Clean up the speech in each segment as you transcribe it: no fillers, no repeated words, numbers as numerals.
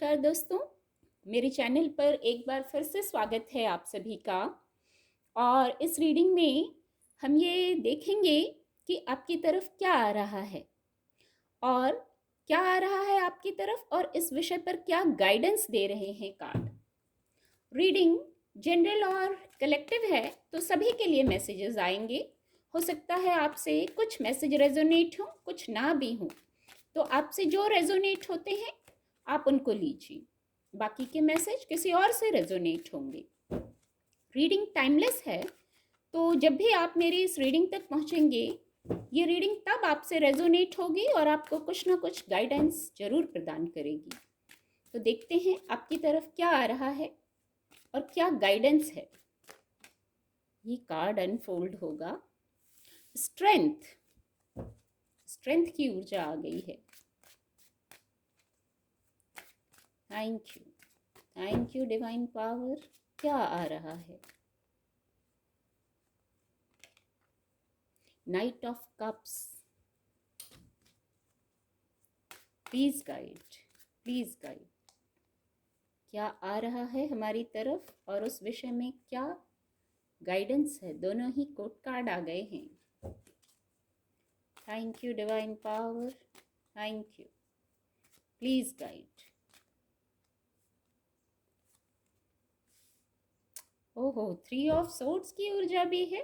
नमस्कार दोस्तों, मेरे चैनल पर एक बार फिर से स्वागत है आप सभी का। और इस रीडिंग में हम ये देखेंगे कि आपकी तरफ क्या आ रहा है और क्या आ रहा है आपकी तरफ और इस विषय पर क्या गाइडेंस दे रहे हैं कार्ड। रीडिंग जनरल और कलेक्टिव है तो सभी के लिए मैसेजेस आएंगे। हो सकता है आपसे कुछ मैसेज रेजोनेट हो, कुछ ना भी हो, तो आपसे जो रेजोनेट होते हैं आप उनको लीजिए, बाकी के मैसेज किसी और से रेजोनेट होंगे। रीडिंग टाइमलेस है, तो जब भी आप मेरी इस रीडिंग तक पहुंचेंगे ये रीडिंग तब आपसे रेजोनेट होगी और आपको कुछ ना कुछ गाइडेंस जरूर प्रदान करेगी। तो देखते हैं आपकी तरफ क्या आ रहा है और क्या गाइडेंस है। ये कार्ड अनफोल्ड होगा। स्ट्रेंथ, स्ट्रेंथ की ऊर्जा आ गई है। Thank you divine power. क्या आ रहा है? Night of cups. Please guide, please guide. क्या आ रहा है हमारी तरफ और उस विषय में क्या गाइडेंस है? दोनों ही कोर्ट कार्ड आ गए हैं। Thank you divine power, thank you. Please guide. ओहो, 3 ऑफ सोर्ड्स की ऊर्जा भी है।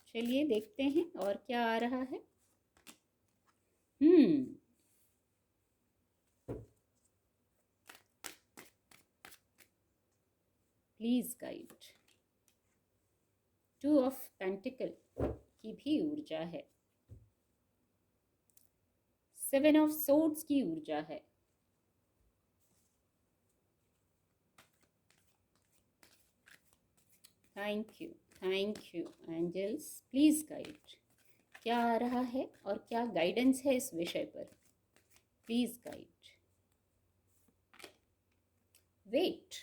चलिए देखते हैं और क्या आ रहा है। Please guide. 2 ऑफ पेंटिकल की भी ऊर्जा है। 7 ऑफ सोर्ड्स की ऊर्जा है। Thank you angels, please guide. क्या आ रहा है और क्या गाइडेंस है इस विषय पर? Please guide. Wait,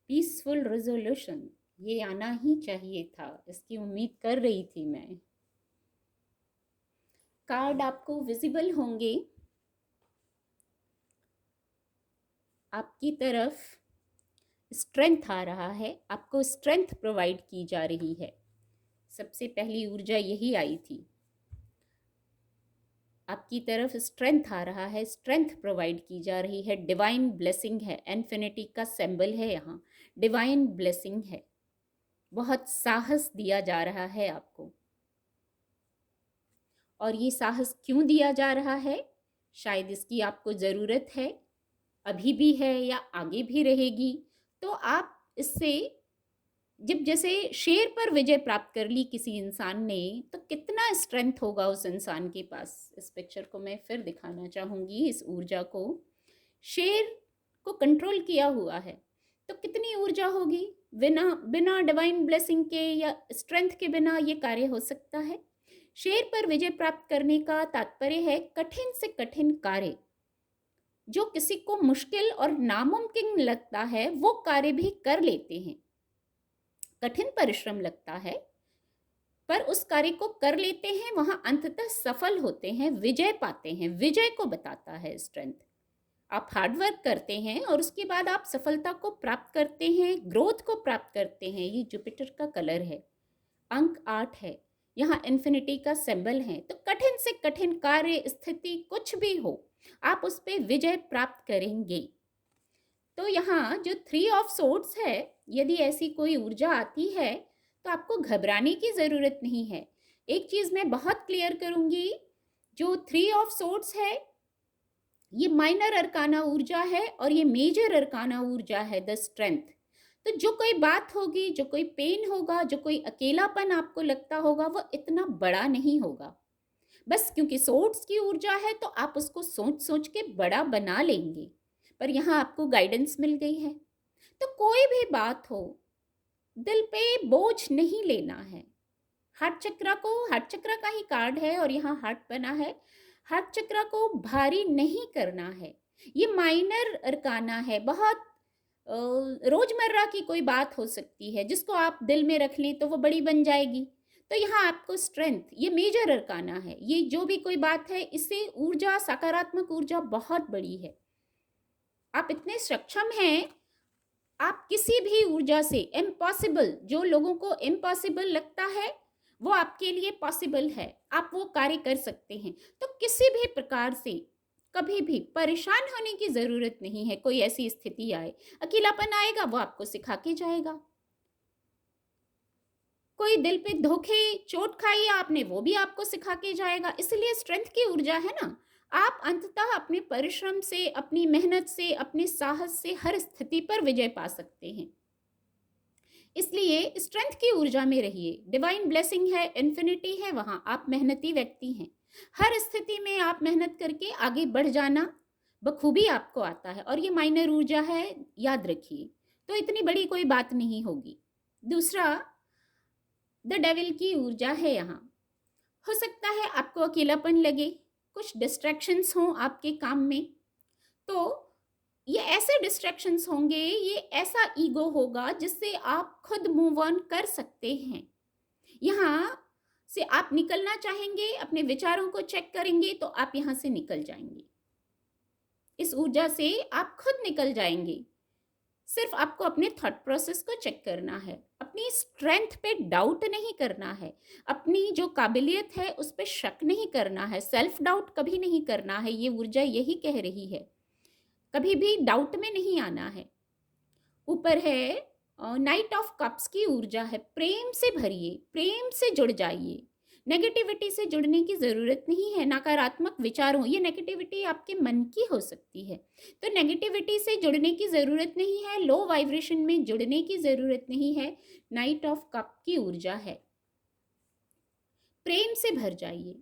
peaceful resolution. ये आना ही चाहिए था, इसकी उम्मीद कर रही थी मैं। कार्ड आपको विजिबल होंगे। आपकी तरफ स्ट्रेंथ आ रहा है, आपको स्ट्रेंथ प्रोवाइड की जा रही है। सबसे पहली ऊर्जा यही आई थी। आपकी तरफ स्ट्रेंथ आ रहा है, स्ट्रेंथ प्रोवाइड की जा रही है। डिवाइन ब्लेसिंग है, इन्फिनिटी का सिंबल है यहाँ। डिवाइन ब्लेसिंग है, बहुत साहस दिया जा रहा है आपको। और ये साहस क्यों दिया जा रहा है? शायद इसकी आपको ज़रूरत है, अभी भी है या आगे भी रहेगी। तो आप इससे, जब जैसे शेर पर विजय प्राप्त कर ली किसी इंसान ने, तो कितना स्ट्रेंथ होगा उस इंसान के पास। इस पिक्चर को मैं फिर दिखाना चाहूँगी, इस ऊर्जा को। शेर को कंट्रोल किया हुआ है तो कितनी ऊर्जा होगी। बिना बिना डिवाइन ब्लेसिंग के या स्ट्रेंथ के बिना ये कार्य हो सकता है? शेर पर विजय प्राप्त करने का तात्पर्य है कठिन से कठिन कार्य। जो किसी को मुश्किल और नामुमकिन लगता है वो कार्य भी कर लेते हैं। कठिन परिश्रम लगता है पर उस कार्य को कर लेते हैं, वहां अंततः सफल होते हैं, विजय पाते हैं। विजय को बताता है स्ट्रेंथ। आप हार्डवर्क करते हैं और उसके बाद आप सफलता को प्राप्त करते हैं, ग्रोथ को प्राप्त करते हैं। ये जुपिटर का कलर है, अंक 8 है, यहाँ इन्फिनिटी का सिंबल है। तो कठिन से कठिन कार्य, स्थिति कुछ भी हो, आप उस पर विजय प्राप्त करेंगे। तो यहाँ जो 3 ऑफ सोर्ड्स है, यदि ऐसी कोई ऊर्जा आती है तो आपको घबराने की ज़रूरत नहीं है। एक चीज़ मैं बहुत क्लियर करूँगी, जो 3 ऑफ सोर्ड्स है ये माइनर अरकाना ऊर्जा है और ये मेजर अरकाना ऊर्जा है, द स्ट्रेंथ। तो जो कोई बात होगी, जो कोई पेन होगा, जो कोई अकेलापन आपको लगता होगा, वो इतना बड़ा नहीं होगा। बस क्योंकि सोर्ड्स की ऊर्जा है तो आप उसको सोच सोच के बड़ा बना लेंगे। पर यहाँ आपको गाइडेंस मिल गई है। तो कोई भी बात हो, दिल पे बोझ नहीं लेना है। हार्ट चक्र का ही कार्ड है और यहाँ हार्ट बना है। हार्ट चक्र को भारी नहीं करना है। ये माइनर अरकाना है, बहुत रोजमर्रा की कोई बात हो सकती है जिसको आप दिल में रख लें तो वो बड़ी बन जाएगी। तो यहाँ आपको स्ट्रेंथ, ये मेजर अरकाना है। ये जो भी कोई बात है, इससे ऊर्जा, सकारात्मक ऊर्जा बहुत बड़ी है। आप इतने सक्षम हैं, आप किसी भी ऊर्जा से इम्पॉसिबल, जो लोगों को इम्पॉसिबल लगता है वो आपके लिए पॉसिबल है, आप वो कार्य कर सकते हैं। तो किसी भी प्रकार से कभी भी परेशान होने की ज़रूरत नहीं है। कोई ऐसी स्थिति आए, अकेलापन आएगा, वो आपको सिखा के जाएगा। कोई दिल पे धोखे, चोट खाई है आपने, वो भी आपको सिखा के जाएगा। इसलिए स्ट्रेंथ की ऊर्जा है ना, आप अंततः अपने परिश्रम से, अपनी मेहनत से, अपने साहस से हर स्थिति पर विजय पा सकते हैं। इसलिए स्ट्रेंथ की ऊर्जा में रहिए। डिवाइन ब्लेसिंग है, इन्फिनिटी है, वहां आप मेहनती व्यक्ति हैं। हर स्थिति में आप मेहनत करके आगे बढ़ जाना बखूबी आपको आता है, और ये माइनर ऊर्जा है, याद रखिए। तो इतनी बड़ी कोई बात नहीं होगी। दूसरा, द डेविल की ऊर्जा है यहाँ। हो सकता है आपको अकेलापन लगे, कुछ डिस्ट्रैक्शंस हों आपके काम में, तो ये ऐसे डिस्ट्रैक्शंस होंगे, ये ऐसा ईगो होगा जिससे आप खुद मूव ऑन कर सकते हैं। यहाँ से आप निकलना चाहेंगे, अपने विचारों को चेक करेंगे तो आप यहाँ से निकल जाएंगे। इस ऊर्जा से आप खुद निकल जाएंगे। सिर्फ आपको अपने थॉट प्रोसेस को चेक करना है, अपनी स्ट्रेंथ पे डाउट नहीं करना है, अपनी जो काबिलियत है उस पर शक नहीं करना है, सेल्फ डाउट कभी नहीं करना है। ये ऊर्जा यही कह रही है, कभी भी डाउट में नहीं आना है। ऊपर है नाइट ऑफ कप्स की ऊर्जा है। प्रेम से भरिए, प्रेम से जुड़ जाइए। नेगेटिविटी से जुड़ने की ज़रूरत नहीं है, नकारात्मक विचारों, ये नेगेटिविटी आपके मन की हो सकती है, तो नेगेटिविटी से जुड़ने की ज़रूरत नहीं है, लो वाइब्रेशन में जुड़ने की ज़रूरत नहीं है। नाइट ऑफ कप की ऊर्जा है। प्रेम से भर जाइए,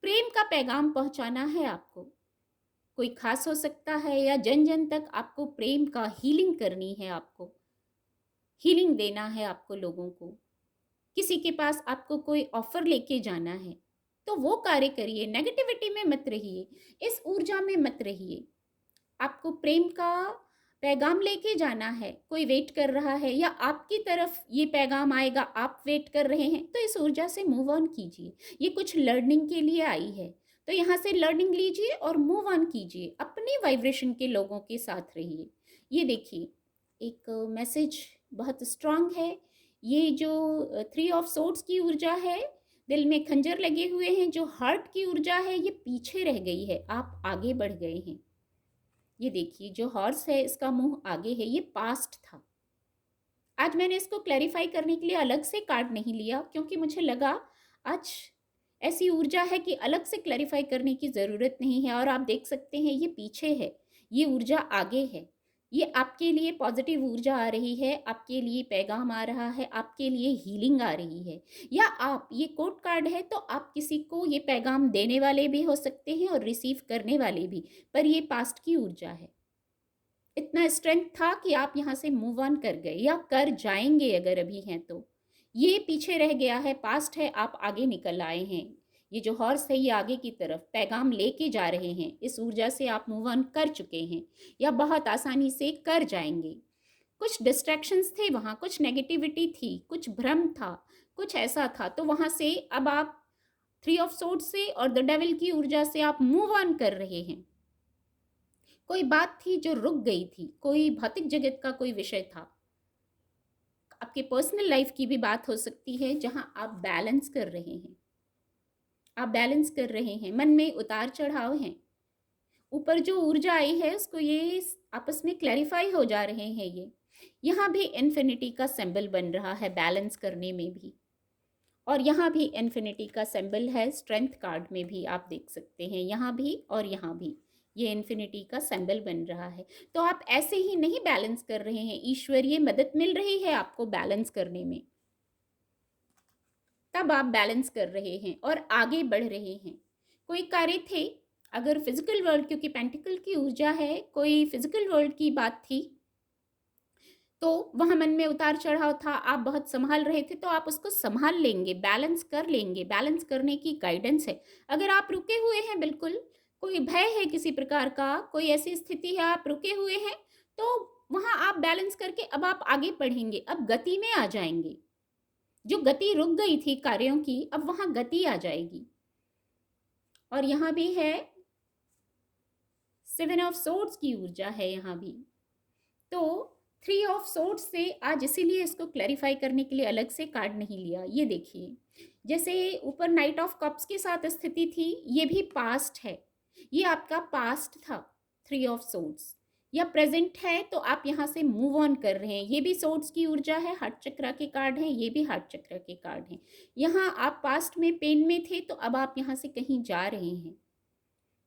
प्रेम का पैगाम पहुंचाना है आपको। कोई खास हो सकता है, या जन जन तक आपको प्रेम का हीलिंग करनी है, आपको हीलिंग देना है आपको लोगों को। किसी के पास आपको कोई ऑफर लेके जाना है, तो वो कार्य करिए। नेगेटिविटी में मत रहिए, इस ऊर्जा में मत रहिए। आपको प्रेम का पैगाम लेके जाना है, कोई वेट कर रहा है, या आपकी तरफ ये पैगाम आएगा, आप वेट कर रहे हैं, तो इस ऊर्जा से मूव ऑन कीजिए। ये कुछ लर्निंग के लिए आई है, तो यहाँ से लर्निंग लीजिए और मूव ऑन कीजिए। अपनी वाइब्रेशन के लोगों के साथ रहिए। ये देखिए, एक मैसेज बहुत स्ट्रांग है। ये जो 3 ऑफ सोर्ड्स की ऊर्जा है, दिल में खंजर लगे हुए हैं, जो हार्ट की ऊर्जा है, ये पीछे रह गई है, आप आगे बढ़ गए हैं। ये देखिए, जो हॉर्स है इसका मुंह आगे है, ये पास्ट था। आज मैंने इसको क्लैरिफाई करने के लिए अलग से कार्ड नहीं लिया, क्योंकि मुझे लगा आज ऐसी ऊर्जा है कि अलग से क्लैरिफाई करने की ज़रूरत नहीं है। और आप देख सकते हैं, ये पीछे है, ये ऊर्जा आगे है। ये आपके लिए पॉजिटिव ऊर्जा आ रही है, आपके लिए पैगाम आ रहा है, आपके लिए हीलिंग आ रही है। या आप, ये कोड कार्ड है, तो आप किसी को ये पैगाम देने वाले भी हो सकते हैं और रिसीव करने वाले भी, पर ये पास्ट की ऊर्जा है। इतना स्ट्रेंथ था कि आप यहाँ से मूव ऑन कर गए, या कर जाएंगे अगर अभी हैं तो। ये पीछे रह गया है, पास्ट है, आप आगे निकल आए हैं। ये जो हॉर्स है, ये आगे की तरफ पैगाम लेके जा रहे हैं। इस ऊर्जा से आप मूव ऑन कर चुके हैं, या बहुत आसानी से कर जाएंगे। कुछ डिस्ट्रैक्शंस थे वहाँ, कुछ नेगेटिविटी थी, कुछ भ्रम था, कुछ ऐसा था, तो वहाँ से अब आप 3 ऑफ सोर्ड्स से और द डेविल की ऊर्जा से आप मूव ऑन कर रहे हैं। कोई बात थी जो रुक गई थी, कोई भौतिक जगत का कोई विषय था, आपके पर्सनल लाइफ की भी बात हो सकती है, जहां आप बैलेंस कर रहे हैं। आप बैलेंस कर रहे हैं, मन में उतार चढ़ाव हैं। ऊपर जो ऊर्जा आई है उसको ये आपस में क्लैरिफाई हो जा रहे हैं। ये यहाँ भी इन्फिनिटी का सिंबल बन रहा है बैलेंस करने में भी, और यहाँ भी इन्फिनिटी का सिंबल है स्ट्रेंथ कार्ड में भी, आप देख सकते हैं यहाँ भी और यहाँ भी ये इन्फिनिटी का सिंबल बन रहा है। तो आप ऐसे ही नहीं बैलेंस कर रहे हैं, ईश्वरीय मदद मिल रही है आपको बैलेंस करने में, तब आप बैलेंस कर रहे हैं और आगे बढ़ रहे हैं। कोई कार्य थे, अगर फिजिकल वर्ल्ड, क्योंकि पेंटिकल की ऊर्जा है, कोई फिजिकल वर्ल्ड की बात थी, तो वहाँ मन में उतार चढ़ाव था, आप बहुत संभाल रहे थे, तो आप उसको संभाल लेंगे, बैलेंस कर लेंगे। बैलेंस करने की गाइडेंस है। अगर आप रुके हुए हैं, बिल्कुल कोई भय है किसी प्रकार का, कोई ऐसी स्थिति है आप रुके हुए हैं, तो वहाँ आप बैलेंस करके अब आप आगे बढ़ेंगे, अब गति में आ जाएंगे। जो गति रुक गई थी कार्यों की, अब वहाँ गति आ जाएगी। और यहाँ भी है 7 ऑफ सोर्ड्स की ऊर्जा है यहाँ भी। तो 3 ऑफ सोर्ड्स से आज इसीलिए इसको क्लैरिफाई करने के लिए अलग से कार्ड नहीं लिया। ये देखिए, जैसे ऊपर नाइट ऑफ कप्स के साथ स्थिति थी, ये भी पास्ट है, ये आपका पास्ट था 3 ऑफ सोर्ड्स, या प्रेजेंट है तो आप यहाँ से मूव ऑन कर रहे हैं। ये भी सोर्ड्स की ऊर्जा है, हार्ट चक्र के कार्ड हैं, ये भी हार्ट चक्र के कार्ड हैं। यहाँ आप पास्ट में पेन में थे तो अब आप यहाँ से कहीं जा रहे हैं,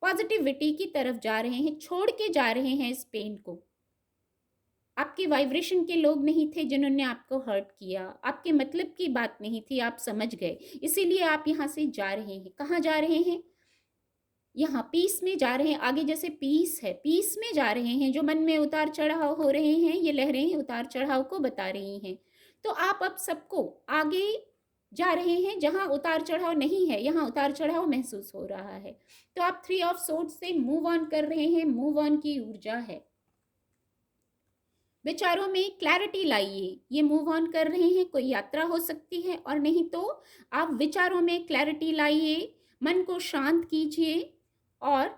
पॉजिटिविटी की तरफ जा रहे हैं, छोड़ के जा रहे हैं इस पेन को। आपके वाइब्रेशन के लोग नहीं थे जिन्होंने आपको हर्ट किया, आपके मतलब की बात नहीं थी, आप समझ गए, इसीलिए आप यहाँ से जा रहे हैं। कहाँ जा रहे हैं? यहाँ पीस में जा रहे हैं। आगे जैसे पीस है, पीस में जा रहे हैं। जो मन में उतार चढ़ाव हो रहे हैं, ये लहरें उतार चढ़ाव को बता रही हैं। तो आप अब सबको आगे जा रहे हैं, जहाँ उतार चढ़ाव नहीं है यहाँ उतार चढ़ाव महसूस हो रहा है। तो आप 3 ऑफ सोर्ड्स से मूव ऑन कर रहे हैं, मूव ऑन की ऊर्जा है। विचारों में क्लैरिटी लाइए, ये मूव ऑन कर रहे हैं, कोई यात्रा हो सकती है, और नहीं तो आप विचारों में क्लैरिटी लाइए, मन को शांत कीजिए और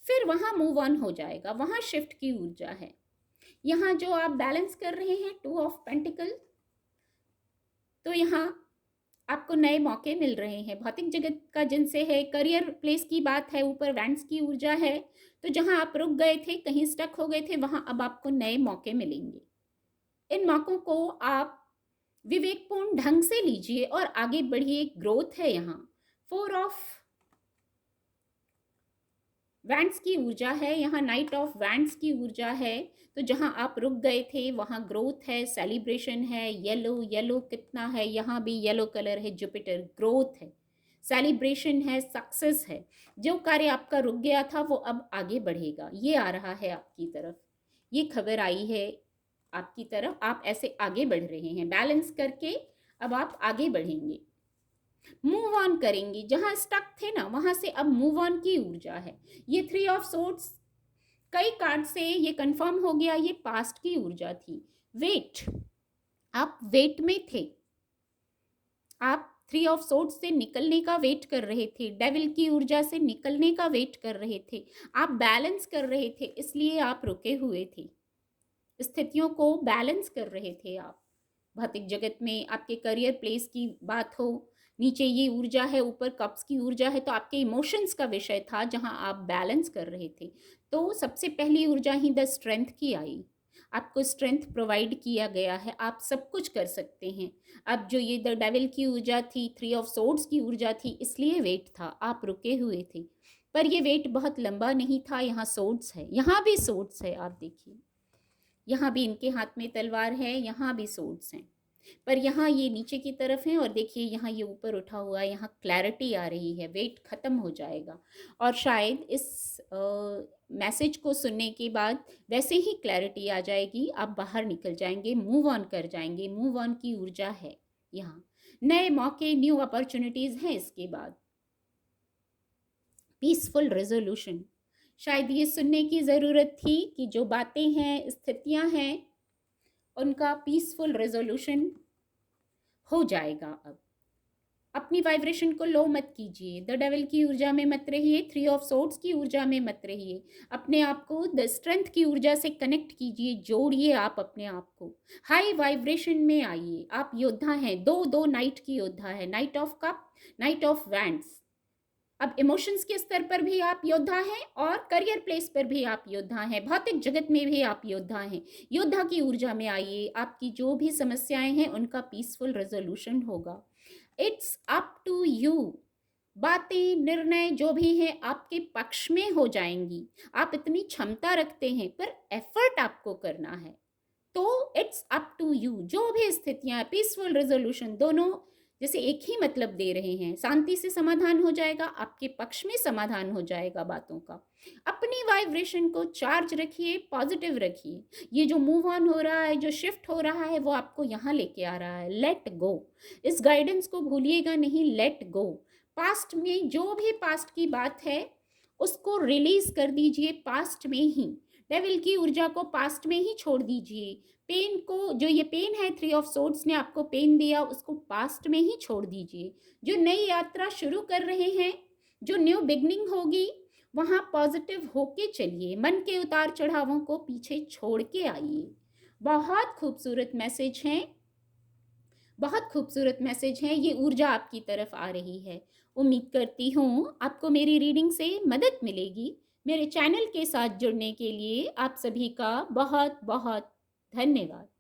फिर वहाँ मूव ऑन हो जाएगा, वहाँ शिफ्ट की ऊर्जा है। यहाँ जो आप बैलेंस कर रहे हैं 2 ऑफ पेंटिकल, तो यहाँ आपको नए मौके मिल रहे हैं। भौतिक जगत का जिनसे है, करियर प्लेस की बात है, ऊपर वैंड्स की ऊर्जा है। तो जहां आप रुक गए थे, कहीं स्टक हो गए थे, वहां अब आपको नए मौके मिलेंगे। इन मौकों को आप विवेकपूर्ण ढंग से लीजिए और आगे बढ़िए, ग्रोथ है यहाँ। 4 ऑफ वैंड्स की ऊर्जा है, यहाँ नाइट ऑफ वैंड्स की ऊर्जा है। तो जहां आप रुक गए थे वहां ग्रोथ है, सेलिब्रेशन है। येलो, येलो कितना है, यहाँ भी येलो कलर है, जुपिटर, ग्रोथ है, सेलिब्रेशन है, सक्सेस है। जो कार्य आपका रुक गया था वो अब आगे बढ़ेगा, ये आ रहा है आपकी तरफ, ये खबर आई है आपकी तरफ। आप ऐसे आगे बढ़ रहे हैं, बैलेंस करके अब आप आगे बढ़ेंगे, मूव ऑन करेंगे। जहां स्टक थे ना वहां से अब मूव ऑन की ऊर्जा है। ये 3 ऑफ सोर्ड्स कई कार्ड से ये कंफर्म हो गया, ये पास्ट की ऊर्जा थी। वेट, आप वेट में थे, आप 3 ऑफ सोर्ड्स से निकलने का वेट कर रहे थे, डेविल की ऊर्जा से निकलने का वेट कर रहे थे, आप बैलेंस कर रहे थे, इसलिए आप रुके हुए थे, स्थितियों को बैलेंस कर रहे थे आप। भौतिक जगत में आपके करियर प्लेस की बात हो, नीचे ये ऊर्जा है, ऊपर कप्स की ऊर्जा है, तो आपके इमोशंस का विषय था जहां आप बैलेंस कर रहे थे। तो सबसे पहली ऊर्जा ही द स्ट्रेंथ की आई, आपको स्ट्रेंथ प्रोवाइड किया गया है, आप सब कुछ कर सकते हैं। अब जो ये द डेविल की ऊर्जा थी, 3 ऑफ सोर्ड्स की ऊर्जा थी, इसलिए वेट था, आप रुके हुए थे। पर ये वेट बहुत लंबा नहीं था। यहाँ सोर्ड्स है, यहाँ भी सोर्ड्स है, आप देखिए, यहाँ भी इनके हाथ में तलवार है, यहाँ भी सोर्ड्स हैं, पर यहाँ ये नीचे की तरफ है, और देखिए यहाँ ये ऊपर उठा हुआ है, यहाँ क्लैरिटी आ रही है, वेट खत्म हो जाएगा। और शायद इस मैसेज को सुनने के बाद वैसे ही क्लैरिटी आ जाएगी, आप बाहर निकल जाएंगे, मूव ऑन कर जाएंगे, मूव ऑन की ऊर्जा है यहाँ। नए मौके, न्यू अपॉर्चुनिटीज हैं इसके बाद। पीसफुल रेजोल्यूशन, शायद ये सुनने की ज़रूरत थी कि जो बातें हैं, स्थितियां हैं, उनका पीसफुल रेजोल्यूशन हो जाएगा। अब अपनी वाइब्रेशन को लो मत कीजिए, द डेविल की ऊर्जा में मत रहिए, 3 ऑफ सोर्ड्स की ऊर्जा में मत रहिए। अपने आप को द स्ट्रेंथ की ऊर्जा से कनेक्ट कीजिए, जोड़िए आप अपने आप को, हाई वाइब्रेशन में आइए। आप योद्धा हैं, दो नाइट की योद्धा है, night of cup, night of wands. अब इमोशंस के स्तर पर भी आप योद्धा हैं और करियर प्लेस पर भी आप योद्धा हैं, भौतिक जगत में भी आप योद्धा हैं। योद्धा की ऊर्जा में आइए, आपकी जो भी समस्याएं हैं उनका पीसफुल रेजोल्यूशन होगा। इट्स अप टू यू, बातें, निर्णय जो भी हैं आपके पक्ष में हो जाएंगी। आप इतनी क्षमता रखते हैं, पर एफर्ट आपको करना है। तो इट्स अप टू यू, जो भी स्थितियां, पीसफुल रेजोल्यूशन, दोनों जैसे एक ही मतलब दे रहे हैं। शांति से समाधान हो जाएगा, आपके पक्ष में समाधान हो जाएगा बातों का। अपनी वाइब्रेशन को चार्ज रखिए, पॉजिटिव रखिए। ये जो मूव ऑन हो रहा है, जो शिफ्ट हो रहा है, वो आपको यहाँ लेके आ रहा है। लेट गो, इस गाइडेंस को भूलिएगा नहीं, लेट गो। पास्ट में जो भी पास्ट की बात है उसको रिलीज कर दीजिए, पास्ट में ही। डेविल की ऊर्जा को पास्ट में ही छोड़ दीजिए। पेन को, जो ये पेन है, थ्री ऑफ सोर्ड्स ने आपको पेन दिया, उसको पास्ट में ही छोड़ दीजिए। जो नई यात्रा शुरू कर रहे हैं, जो न्यू बिगनिंग होगी, वहाँ पॉजिटिव होके चलिए। मन के उतार चढ़ावों को पीछे छोड़ के आइए। बहुत खूबसूरत मैसेज हैं, बहुत खूबसूरत मैसेज हैं। ये ऊर्जा आपकी तरफ आ रही है। उम्मीद करती हूँ आपको मेरी रीडिंग से मदद मिलेगी। मेरे चैनल के साथ जुड़ने के लिए आप सभी का बहुत बहुत धन्यवाद।